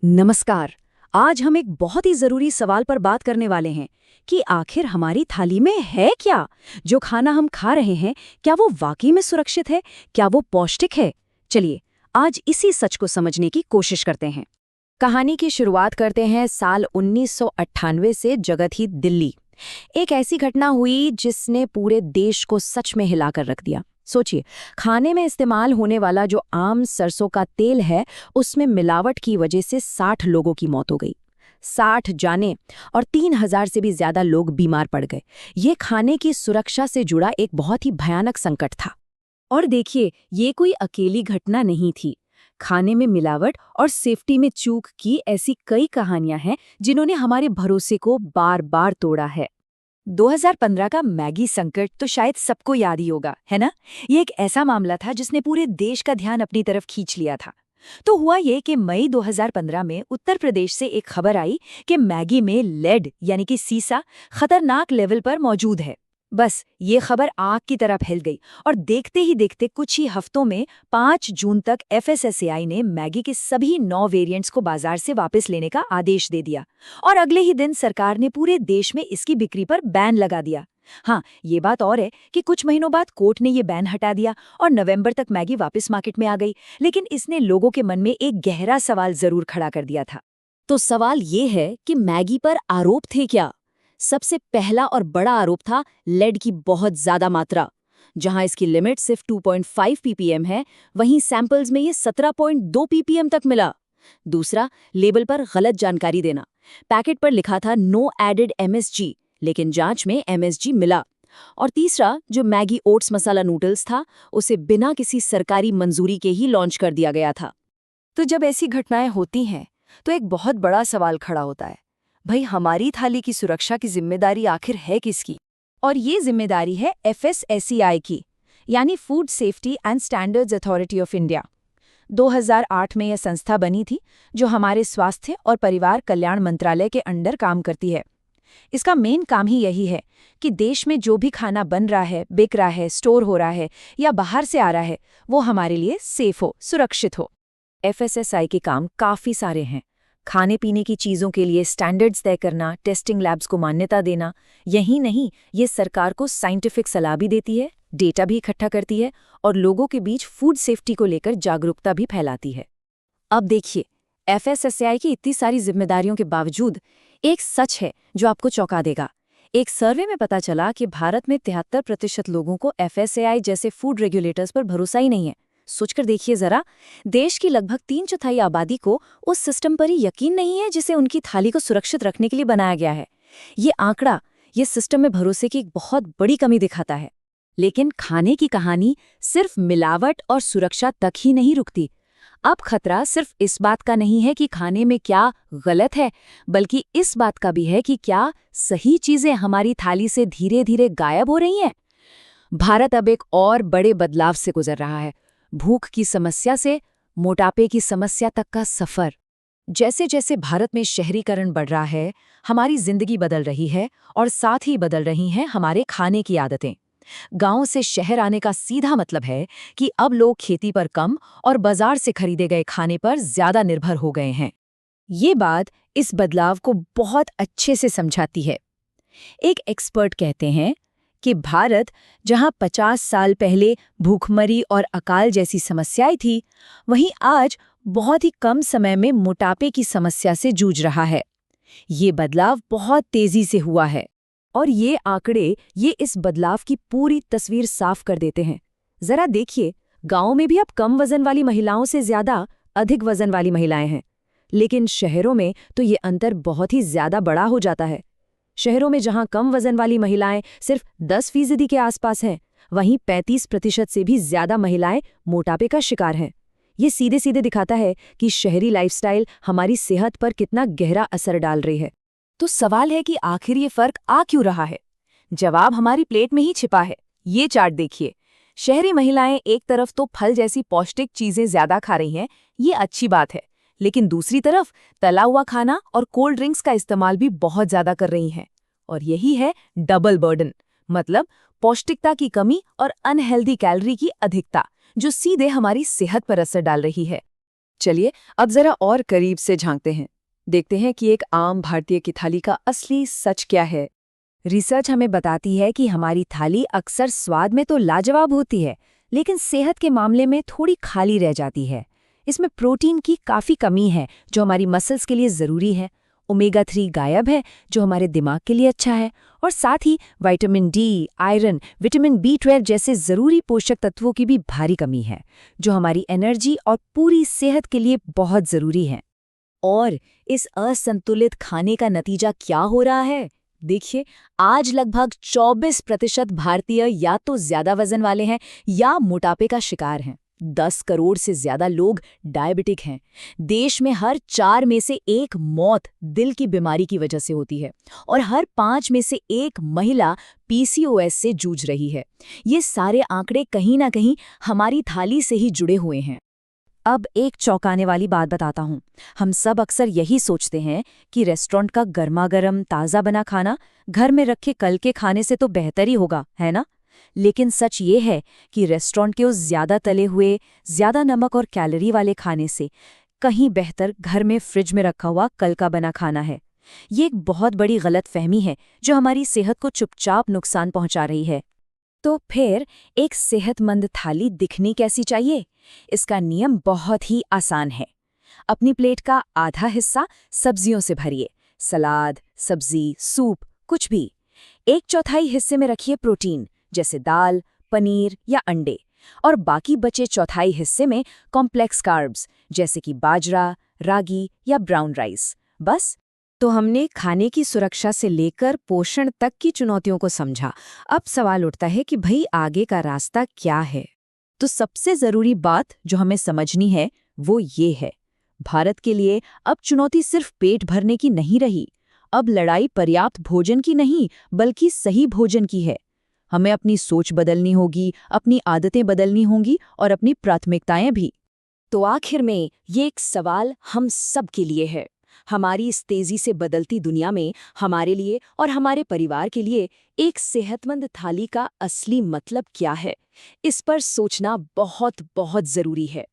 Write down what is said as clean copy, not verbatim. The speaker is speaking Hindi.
नमस्कार। आज हम एक बहुत ही जरूरी सवाल पर बात करने वाले हैं कि आखिर हमारी थाली में है क्या। जो खाना हम खा रहे हैं, क्या वो वाकई में सुरक्षित है, क्या वो पौष्टिक है। चलिए आज इसी सच को समझने की कोशिश करते हैं। कहानी की शुरुआत करते हैं साल 1998 से जगत ही दिल्ली। एक ऐसी घटना हुई जिसने पूरे देश को सच में हिलाकर रख दिया। सोचिए, खाने में इस्तेमाल होने वाला जो आम सरसों का तेल है, उसमें मिलावट की वजह से 60 लोगों की मौत हो गई। 60 जाने और 3000 से भी ज्यादा लोग बीमार पड़ गए। ये खाने की सुरक्षा से जुड़ा एक बहुत ही भयानक संकट था। और देखिए, ये कोई अकेली घटना नहीं थी। खाने में मिलावट और सेफ्टी में चूक की ऐसी कई कहानियां हैं जिन्होंने हमारे भरोसे को बार बार तोड़ा है। 2015 का मैगी संकट तो शायद सबको याद ही होगा, है ना। ये एक ऐसा मामला था जिसने पूरे देश का ध्यान अपनी तरफ खींच लिया था। तो हुआ ये कि मई 2015 में उत्तर प्रदेश से एक खबर आई कि मैगी में लेड यानी कि सीसा खतरनाक लेवल पर मौजूद है। बस ये खबर आग की तरह फैल गई और देखते ही देखते कुछ ही हफ्तों में 5 जून तक एफएसएसएआई ने मैगी के सभी 9 वेरिएंट्स को बाजार से वापस लेने का आदेश दे दिया। और अगले ही दिन सरकार ने पूरे देश में इसकी बिक्री पर बैन लगा दिया। हाँ, ये बात और है कि कुछ महीनों बाद कोर्ट ने ये बैन हटा दिया और नवंबर तक मैगी वापस मार्केट में आ गई। लेकिन इसने लोगों के मन में एक गहरा सवाल जरूर खड़ा कर दिया था। तो सवाल ये है कि मैगी पर आरोप थे क्या। सबसे पहला और बड़ा आरोप था लेड की बहुत ज्यादा मात्रा। जहां इसकी लिमिट सिर्फ 2.5 ppm है, वहीं सैंपल्स में ये 17.2 ppm तक मिला। दूसरा, लेबल पर गलत जानकारी देना। पैकेट पर लिखा था नो एडेड MSG, लेकिन जांच में MSG मिला। और तीसरा, जो मैगी ओट्स मसाला नूडल्स था, उसे बिना किसी सरकारी मंजूरी के ही लॉन्च कर दिया गया था। तो जब ऐसी घटनाएं होती हैं तो एक बहुत बड़ा सवाल खड़ा होता है, भाई हमारी थाली की सुरक्षा की जिम्मेदारी आखिर है किसकी। और ये जिम्मेदारी है FSSAI की, यानी food safety and standards authority of India. 2008 में यह संस्था बनी थी जो हमारे स्वास्थ्य और परिवार कल्याण मंत्रालय के अंडर काम करती है। इसका मेन काम ही यही है कि देश में जो भी खाना बन रहा है, बिक रहा है, स्टोर हो रहा है या बाहर से आ रहा है, वो हमारे लिए सेफ हो, सुरक्षित हो। FSSAI के काम काफ़ी सारे हैं। खाने पीने की चीज़ों के लिए स्टैंडर्ड्स तय करना, टेस्टिंग लैब्स को मान्यता देना। यही नहीं, ये सरकार को साइंटिफिक सलाह भी देती है, डेटा भी इकट्ठा करती है और लोगों के बीच फूड सेफ्टी को लेकर जागरूकता भी फैलाती है। अब देखिए, FSSAI की इतनी सारी जिम्मेदारियों के बावजूद एक सच है जो आपको चौंका देगा। एक सर्वे में पता चला कि भारत में 73% लोगों को FSAI जैसे फूड रेगुलेटर्स पर भरोसा ही नहीं है। सोचकर देखिए जरा, देश की लगभग 3/4 आबादी को उस सिस्टम पर ही यकीन नहीं है जिसे उनकी थाली को सुरक्षित रखने के लिए बनाया गया है। ये आंकड़ा ये सिस्टम में भरोसे की एक बहुत बड़ी कमी दिखाता है। लेकिन खाने की कहानी सिर्फ मिलावट और सुरक्षा तक ही नहीं रुकती। अब खतरा सिर्फ इस बात का नहीं है कि खाने में क्या गलत है, बल्कि इस बात का भी है कि क्या सही चीजें हमारी थाली से धीरे धीरे गायब हो रही हैं। भारत अब एक और बड़े बदलाव से गुजर रहा है। भूख की समस्या से मोटापे की समस्या तक का सफर। जैसे जैसे भारत में शहरीकरण बढ़ रहा है, हमारी जिंदगी बदल रही है और साथ ही बदल रही हैं हमारे खाने की आदतें। गांव से शहर आने का सीधा मतलब है कि अब लोग खेती पर कम और बाजार से खरीदे गए खाने पर ज्यादा निर्भर हो गए हैं। ये बात इस बदलाव को बहुत अच्छे से समझाती है। एक एक्सपर्ट कहते हैं कि भारत, जहां 50 साल पहले भूखमरी और अकाल जैसी समस्याएं थी, वहीं आज बहुत ही कम समय में मोटापे की समस्या से जूझ रहा है। ये बदलाव बहुत तेजी से हुआ है और ये आंकड़े ये इस बदलाव की पूरी तस्वीर साफ कर देते हैं। जरा देखिए, गांवों में भी अब कम वजन वाली महिलाओं से ज्यादा अधिक वजन वाली महिलाएं हैं, लेकिन शहरों में तो ये अंतर बहुत ही ज्यादा बड़ा हो जाता है। शहरों में जहां कम वजन वाली महिलाएं सिर्फ 10% के आसपास हैं, वहीं 35% से भी ज्यादा महिलाएं मोटापे का शिकार हैं। ये सीधे सीधे दिखाता है कि शहरी लाइफस्टाइल हमारी सेहत पर कितना गहरा असर डाल रही है। तो सवाल है कि आखिर ये फर्क आ क्यों रहा है। जवाब हमारी प्लेट में ही छिपा है। ये चार्ट देखिए, शहरी महिलाएं एक तरफ तो फल जैसी पौष्टिक चीजें ज्यादा खा रही हैं, ये अच्छी बात है, लेकिन दूसरी तरफ तला हुआ खाना और कोल्ड ड्रिंक्स का इस्तेमाल भी बहुत ज्यादा कर रही हैं। और यही है डबल बर्डन, मतलब पौष्टिकता की कमी और अनहेल्दी कैलोरी की अधिकता, जो सीधे हमारी सेहत पर असर डाल रही है। चलिए अब जरा और करीब से झांकते हैं। देखते हैं कि एक आम भारतीय की थाली का असली सच क्या है। रिसर्च हमें बताती है कि हमारी थाली अक्सर स्वाद में तो लाजवाब होती है, लेकिन सेहत के मामले में थोड़ी खाली रह जाती है। इसमें प्रोटीन की काफ़ी कमी है, जो हमारी मसल्स के लिए ज़रूरी है। ओमेगा 3 गायब है, जो हमारे दिमाग के लिए अच्छा है। और साथ ही vitamin D, iron, vitamin B12 जैसे ज़रूरी पोषक तत्वों की भी भारी कमी है, जो हमारी एनर्जी और पूरी सेहत के लिए बहुत ज़रूरी है। और इस असंतुलित खाने का नतीजा क्या हो रहा है? देखिए, आज लगभग 24% भारतीय या तो ज्यादा वजन वाले हैं या मोटापे का शिकार हैं। 10 करोड़ से ज्यादा लोग डायबिटिक हैं। देश में हर 4 में से 1 मौत दिल की बीमारी की वजह से होती है और हर 5 में से 1 महिला PCOS से जूझ रही है। ये सारे आंकड़े कहीं ना कहीं हमारी थाली से ही जुड़े हुए हैं। अब एक चौंकाने वाली बात बताता हूँ। हम सब अक्सर यही सोचते हैं कि रेस्टोरेंट का गर्मा-गर्म ताज़ा बना खाना घर में रखे कल के खाने से तो बेहतर ही होगा, है ना? लेकिन सच ये है कि रेस्टोरेंट के उस ज़्यादा तले हुए, ज़्यादा नमक और कैलोरी वाले खाने से कहीं बेहतर घर में फ्रिज में रखा हुआ कल का बना खाना है। ये एक बहुत बड़ी गलतफहमी है, जो हमारी सेहत को चुपचाप नुकसान पहुंचा रही है। तो फिर एक सेहतमंद थाली दिखनी कैसी चाहिए? इसका नियम बहुत ही आसान है। अपनी प्लेट का आधा हिस्सा सब्जियों से भरिए। सलाद, सब्जी, सूप, कुछ भी। 1/4 हिस्से में रखिए प्रोटीन, जैसे दाल, पनीर या अंडे। और बाकी बचे चौथाई हिस्से में कॉम्प्लेक्स कार्ब्स, जैसे कि बाजरा, रागी या ब्राउन राइस। बस। तो हमने खाने की सुरक्षा से लेकर पोषण तक की चुनौतियों को समझा। अब सवाल उठता है कि भई आगे का रास्ता क्या है? तो सबसे ज़रूरी बात जो हमें समझनी है वो ये है, भारत के लिए अब चुनौती सिर्फ पेट भरने की नहीं रही। अब लड़ाई पर्याप्त भोजन की नहीं, बल्कि सही भोजन की है। हमें अपनी सोच बदलनी होगी, अपनी आदतें बदलनी होंगी और अपनी प्राथमिकताएं भी। तो आखिर में ये एक सवाल हम सब के लिए है। हमारी इस तेजी से बदलती दुनिया में हमारे लिए और हमारे परिवार के लिए एक सेहतमंद थाली का असली मतलब क्या है? इस पर सोचना बहुत बहुत जरूरी है।